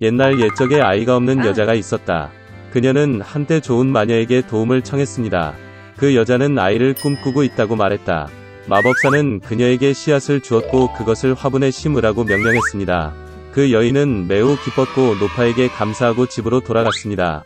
옛날 옛적에 아이가 없는 여자가 있었다. 그녀는 한때 좋은 마녀에게 도움을 청했습니다. 그 여자는 아이를 꿈꾸고 있다고 말했다. 마법사는 그녀에게 씨앗을 주었고 그것을 화분에 심으라고 명령했습니다. 그 여인은 매우 기뻤고 노파에게 감사하고 집으로 돌아갔습니다.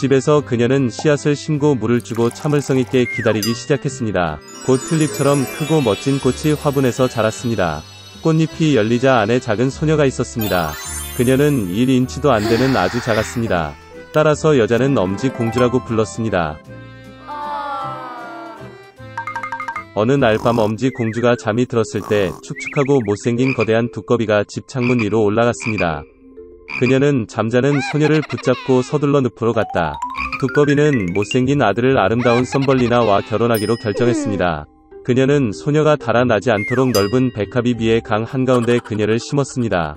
집에서 그녀는 씨앗을 심고 물을 주고 참을성 있게 기다리기 시작했습니다. 곧 튤립처럼 크고 멋진 꽃이 화분에서 자랐습니다. 꽃잎이 열리자 안에 작은 소녀가 있었습니다. 그녀는 1인치도 안 되는 아주 작았습니다. 따라서 여자는 엄지 공주라고 불렀습니다. 어느 날 밤 엄지 공주가 잠이 들었을 때 축축하고 못생긴 거대한 두꺼비가 집 창문 위로 올라갔습니다. 그녀는 잠자는 소녀를 붙잡고 서둘러 늪으로 갔다. 두꺼비는 못생긴 아들을 아름다운 썸벌리나와 결혼하기로 결정했습니다. 그녀는 소녀가 달아나지 않도록 넓은 백합이 비의 강 한가운데 그녀를 심었습니다.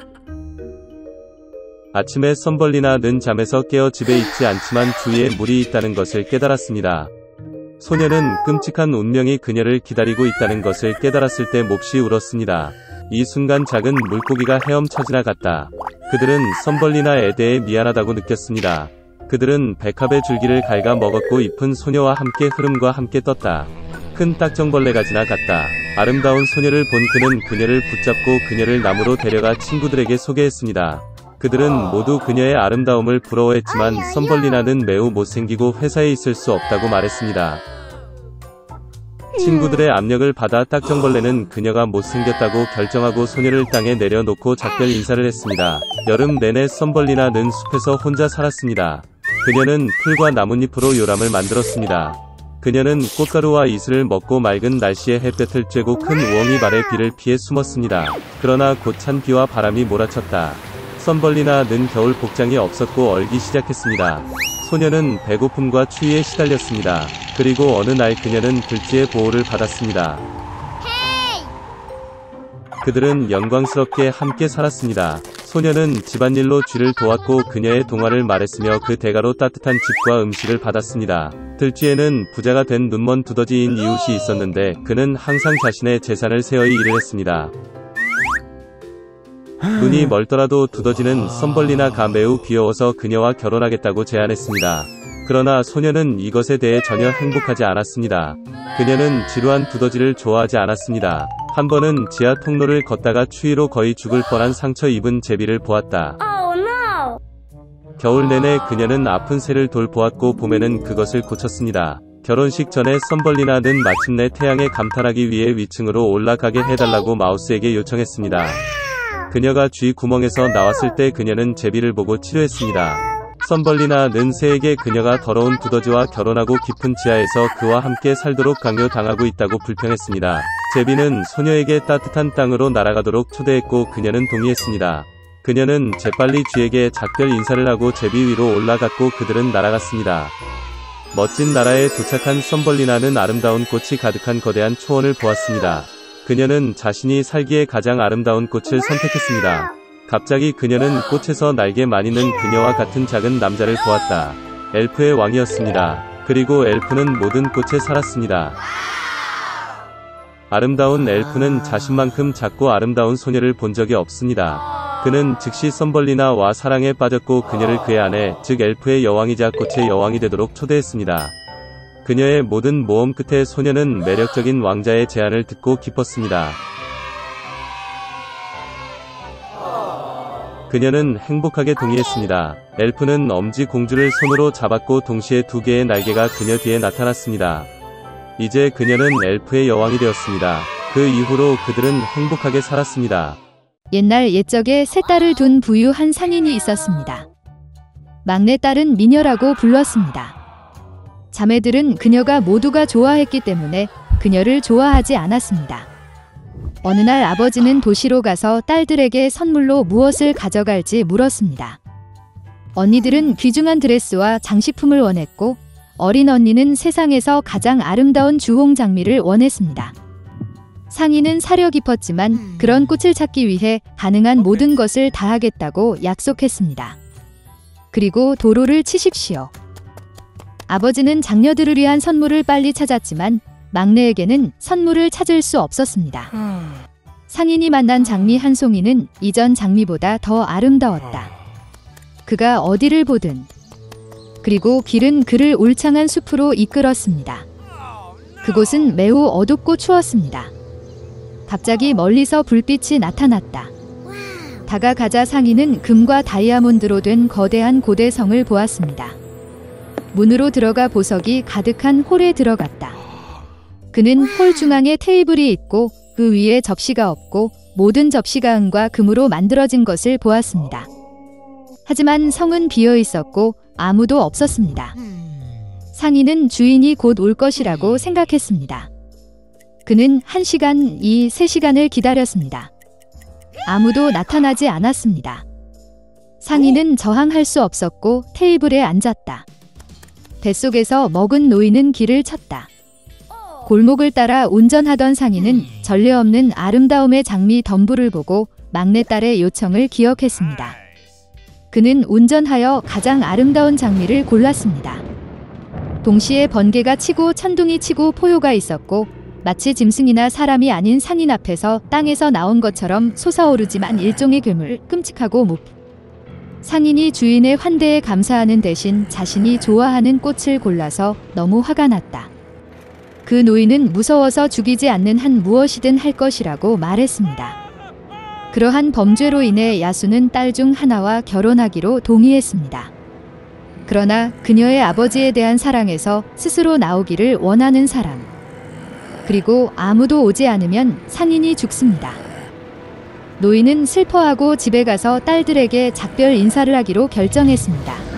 아침에 썸벌리나는 잠에서 깨어 집에 있지 않지만 주위에 물이 있다는 것을 깨달았습니다. 소녀는 끔찍한 운명이 그녀를 기다리고 있다는 것을 깨달았을 때 몹시 울었습니다. 이 순간 작은 물고기가 헤엄쳐 지나갔다. 그들은 썸벌리나에 대해 미안하다고 느꼈습니다. 그들은 백합의 줄기를 갉아 먹었고 잎은 소녀와 함께 흐름과 함께 떴다. 큰 딱정벌레가 지나갔다. 아름다운 소녀를 본 그는 그녀를 붙잡고 그녀를 나무로 데려가 친구들에게 소개했습니다. 그들은 모두 그녀의 아름다움을 부러워했지만 썸벌리나는 매우 못생기고 회사에 있을 수 없다고 말했습니다. 친구들의 압력을 받아 딱정벌레는 그녀가 못생겼다고 결정하고 소녀를 땅에 내려놓고 작별 인사를 했습니다. 여름 내내 썸벌리나는 숲에서 혼자 살았습니다. 그녀는 풀과 나뭇잎으로 요람을 만들었습니다. 그녀는 꽃가루와 이슬을 먹고 맑은 날씨에 햇볕을 쬐고 큰 우엉이 발에 비를 피해 숨었습니다. 그러나 곧 찬 비와 바람이 몰아쳤다. 썸벌리나는 겨울 복장이 없었고 얼기 시작했습니다. 소녀는 배고픔과 추위에 시달렸습니다. 그리고 어느 날 그녀는 들쥐의 보호를 받았습니다. 그들은 영광스럽게 함께 살았습니다. 소녀는 집안일로 쥐를 도왔고 그녀의 동화를 말했으며 그 대가로 따뜻한 집과 음식을 받았습니다. 들쥐에는 부자가 된 눈먼 두더지인 이웃이 있었는데 그는 항상 자신의 재산을 세어이 일을 했습니다. 눈이 멀더라도 두더지는 썸벌리나가 매우 귀여워서 그녀와 결혼하겠다고 제안했습니다. 그러나 소녀는 이것에 대해 전혀 행복하지 않았습니다. 그녀는 지루한 두더지를 좋아하지 않았습니다. 한 번은 지하 통로를 걷다가 추위로 거의 죽을 뻔한 상처 입은 제비를 보았다. 겨울 내내 그녀는 아픈 새를 돌보았고 봄에는 그것을 고쳤습니다. 결혼식 전에 썸벌리나는 마침내 태양에 감탄하기 위해 위층으로 올라가게 해달라고 마우스에게 요청했습니다. 그녀가 쥐 구멍에서 나왔을 때 그녀는 제비를 보고 치료했습니다. 썸벌리나는 새에게 그녀가 더러운 두더지와 결혼하고 깊은 지하에서 그와 함께 살도록 강요당하고 있다고 불평했습니다. 제비는 소녀에게 따뜻한 땅으로 날아가도록 초대했고 그녀는 동의했습니다. 그녀는 재빨리 쥐에게 작별 인사를 하고 제비 위로 올라갔고 그들은 날아갔습니다. 멋진 나라에 도착한 썸벌리나는 아름다운 꽃이 가득한 거대한 초원을 보았습니다. 그녀는 자신이 살기에 가장 아름다운 꽃을 선택했습니다. 갑자기 그녀는 꽃에서 날개 마니는 그녀와 같은 작은 남자를 보았다. 엘프의 왕이었습니다. 그리고 엘프는 모든 꽃에 살았습니다. 아름다운 엘프는 자신만큼 작고 아름다운 소녀를 본 적이 없습니다. 그는 즉시 썸벌리나와 사랑에 빠졌고 그녀를 그의 아내, 즉 엘프의 여왕이자 꽃의 여왕이 되도록 초대했습니다. 그녀의 모든 모험 끝에 소녀는 매력적인 왕자의 제안을 듣고 기뻤습니다. 그녀는 행복하게 동의했습니다. 엘프는 엄지 공주를 손으로 잡았고 동시에 두 개의 날개가 그녀 뒤에 나타났습니다. 이제 그녀는 엘프의 여왕이 되었습니다. 그 이후로 그들은 행복하게 살았습니다. 옛날 옛적에 세 딸을 둔 부유한 상인이 있었습니다. 막내딸은 미녀라고 불렀습니다. 자매들은 그녀가 모두가 좋아했기 때문에 그녀를 좋아하지 않았습니다. 어느 날 아버지는 도시로 가서 딸들에게 선물로 무엇을 가져갈지 물었습니다. 언니들은 귀중한 드레스와 장식품을 원했고 어린 언니는 세상에서 가장 아름다운 주홍 장미를 원했습니다. 상인은 사려 깊었지만 그런 꽃을 찾기 위해 가능한 모든 것을 다하겠다고 약속했습니다. 그리고 도로를 치십시오. 아버지는 장녀들을 위한 선물을 빨리 찾았지만 막내에게는 선물을 찾을 수 없었습니다. 상인이 만난 장미 한 송이는 이전 장미보다 더 아름다웠다. 그가 어디를 보든 그리고 길은 그를 울창한 숲으로 이끌었습니다. 그곳은 매우 어둡고 추웠습니다. 갑자기 멀리서 불빛이 나타났다. 다가가자 상인은 금과 다이아몬드로 된 거대한 고대성을 보았습니다. 문으로 들어가 보석이 가득한 홀에 들어갔다. 그는 홀 중앙에 테이블이 있고 그 위에 접시가 없고 모든 접시가 은과 금으로 만들어진 것을 보았습니다. 하지만 성은 비어 있었고 아무도 없었습니다. 상인은 주인이 곧 올 것이라고 생각했습니다. 그는 1시간, 3시간을 기다렸습니다. 아무도 나타나지 않았습니다. 상인은 저항할 수 없었고 테이블에 앉았다. 뱃속에서 먹은 노인은 길을 쳤다. 골목을 따라 운전하던 상인은 전례 없는 아름다움의 장미 덤불을 보고 막내딸의 요청을 기억했습니다. 그는 운전하여 가장 아름다운 장미를 골랐습니다. 동시에 번개가 치고 천둥이 치고 포효가 있었고 마치 짐승이나 사람이 아닌 상인 앞에서 땅에서 나온 것처럼 솟아오르지만 일종의 괴물, 끔찍하고 상인이 주인의 환대에 감사하는 대신 자신이 좋아하는 꽃을 골라서 너무 화가 났다. 그 노인은 무서워서 죽이지 않는 한 무엇이든 할 것이라고 말했습니다. 그러한 범죄로 인해 야수는 딸 중 하나와 결혼하기로 동의했습니다. 그러나 그녀의 아버지에 대한 사랑에서 스스로 나오기를 원하는 사람. 그리고 아무도 오지 않으면 상인이 죽습니다. 노인은 슬퍼하고 집에 가서 딸들에게 작별 인사를 하기로 결정했습니다.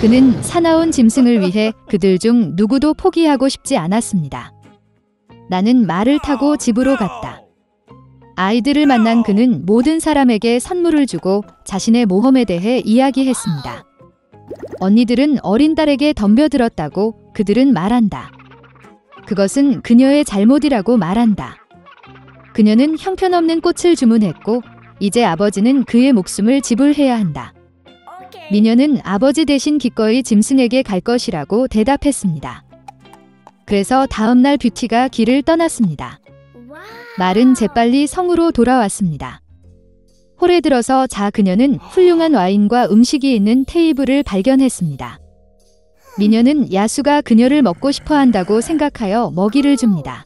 그는 사나운 짐승을 위해 그들 중 누구도 포기하고 싶지 않았습니다. 나는 말을 타고 집으로 갔다. 아이들을 만난 그는 모든 사람에게 선물을 주고 자신의 모험에 대해 이야기했습니다. 언니들은 어린 딸에게 덤벼들었다고 그들은 말한다. 그것은 그녀의 잘못이라고 말한다. 그녀는 형편없는 꽃을 주문했고 이제 아버지는 그의 목숨을 지불해야 한다. 미녀는 아버지 대신 기꺼이 짐승에게 갈 것이라고 대답했습니다. 그래서 다음날 뷰티가 길을 떠났습니다. 말은 재빨리 성으로 돌아왔습니다. 홀에 들어서 그녀는 훌륭한 와인과 음식이 있는 테이블을 발견했습니다. 미녀는 야수가 그녀를 먹고 싶어 한다고 생각하여 먹이를 줍니다.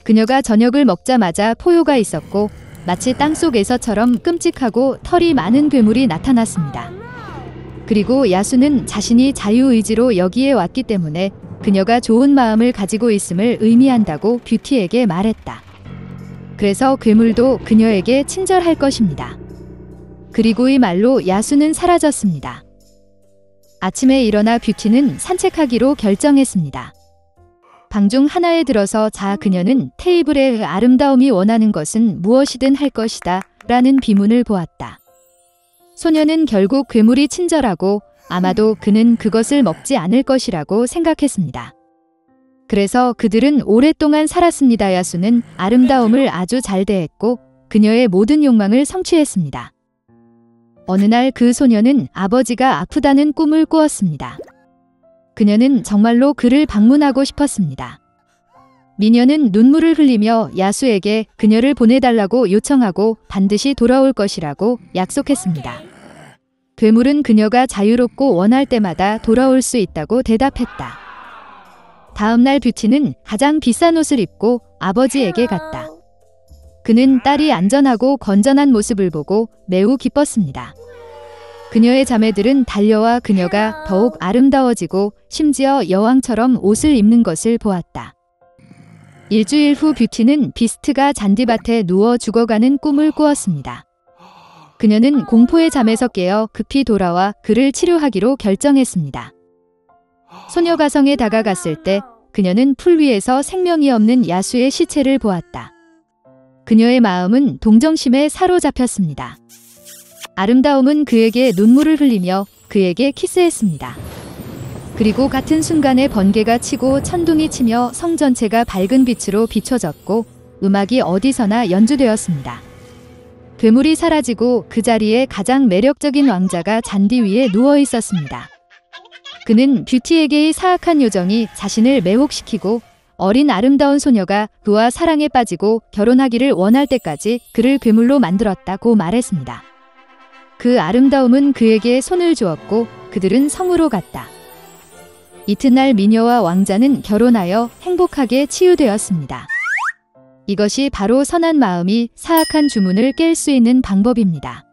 그녀가 저녁을 먹자마자 포효가 있었고 마치 땅속에서처럼 끔찍하고 털이 많은 괴물이 나타났습니다. 그리고 야수는 자신이 자유의지로 여기에 왔기 때문에 그녀가 좋은 마음을 가지고 있음을 의미한다고 뷰티에게 말했다. 그래서 괴물도 그녀에게 친절할 것입니다. 그리고 이 말로 야수는 사라졌습니다. 아침에 일어나 뷰티는 산책하기로 결정했습니다. 방 중 하나에 들어서 그녀는 테이블의 아름다움이 원하는 것은 무엇이든 할 것이다 라는 비문을 보았다. 소녀는 결국 괴물이 친절하고 아마도 그는 그것을 먹지 않을 것이라고 생각했습니다. 그래서 그들은 오랫동안 살았습니다. 야수는 아름다움을 아주 잘 대했고 그녀의 모든 욕망을 성취했습니다. 어느 날 그 소녀는 아버지가 아프다는 꿈을 꾸었습니다. 그녀는 정말로 그를 방문하고 싶었습니다. 미녀는 눈물을 흘리며 야수에게 그녀를 보내달라고 요청하고 반드시 돌아올 것이라고 약속했습니다. 괴물은 그녀가 자유롭고 원할 때마다 돌아올 수 있다고 대답했다. 다음날 뷰티는 가장 비싼 옷을 입고 아버지에게 갔다. 그는 딸이 안전하고 건전한 모습을 보고 매우 기뻤습니다. 그녀의 자매들은 달려와 그녀가 더욱 아름다워지고 심지어 여왕처럼 옷을 입는 것을 보았다. 일주일 후 뷰티는 비스트가 잔디밭에 누워 죽어가는 꿈을 꾸었습니다. 그녀는 공포의 잠에서 깨어 급히 돌아와 그를 치료하기로 결정했습니다. 소녀 가성에 다가갔을 때 그녀는 풀 위에서 생명이 없는 야수의 시체를 보았다. 그녀의 마음은 동정심에 사로잡혔습니다. 아름다움은 그에게 눈물을 흘리며 그에게 키스했습니다. 그리고 같은 순간에 번개가 치고 천둥이 치며 성 전체가 밝은 빛으로 비춰졌고 음악이 어디서나 연주되었습니다. 괴물이 사라지고 그 자리에 가장 매력적인 왕자가 잔디 위에 누워 있었습니다. 그는 뷰티에게의 사악한 요정이 자신을 매혹시키고 어린 아름다운 소녀가 그와 사랑에 빠지고 결혼하기를 원할 때까지 그를 괴물로 만들었다고 말했습니다. 그 아름다움은 그에게 손을 주었고 그들은 성으로 갔다. 이튿날 미녀와 왕자는 결혼하여 행복하게 치유되었습니다. 이것이 바로 선한 마음이 사악한 주문을 깰 수 있는 방법입니다.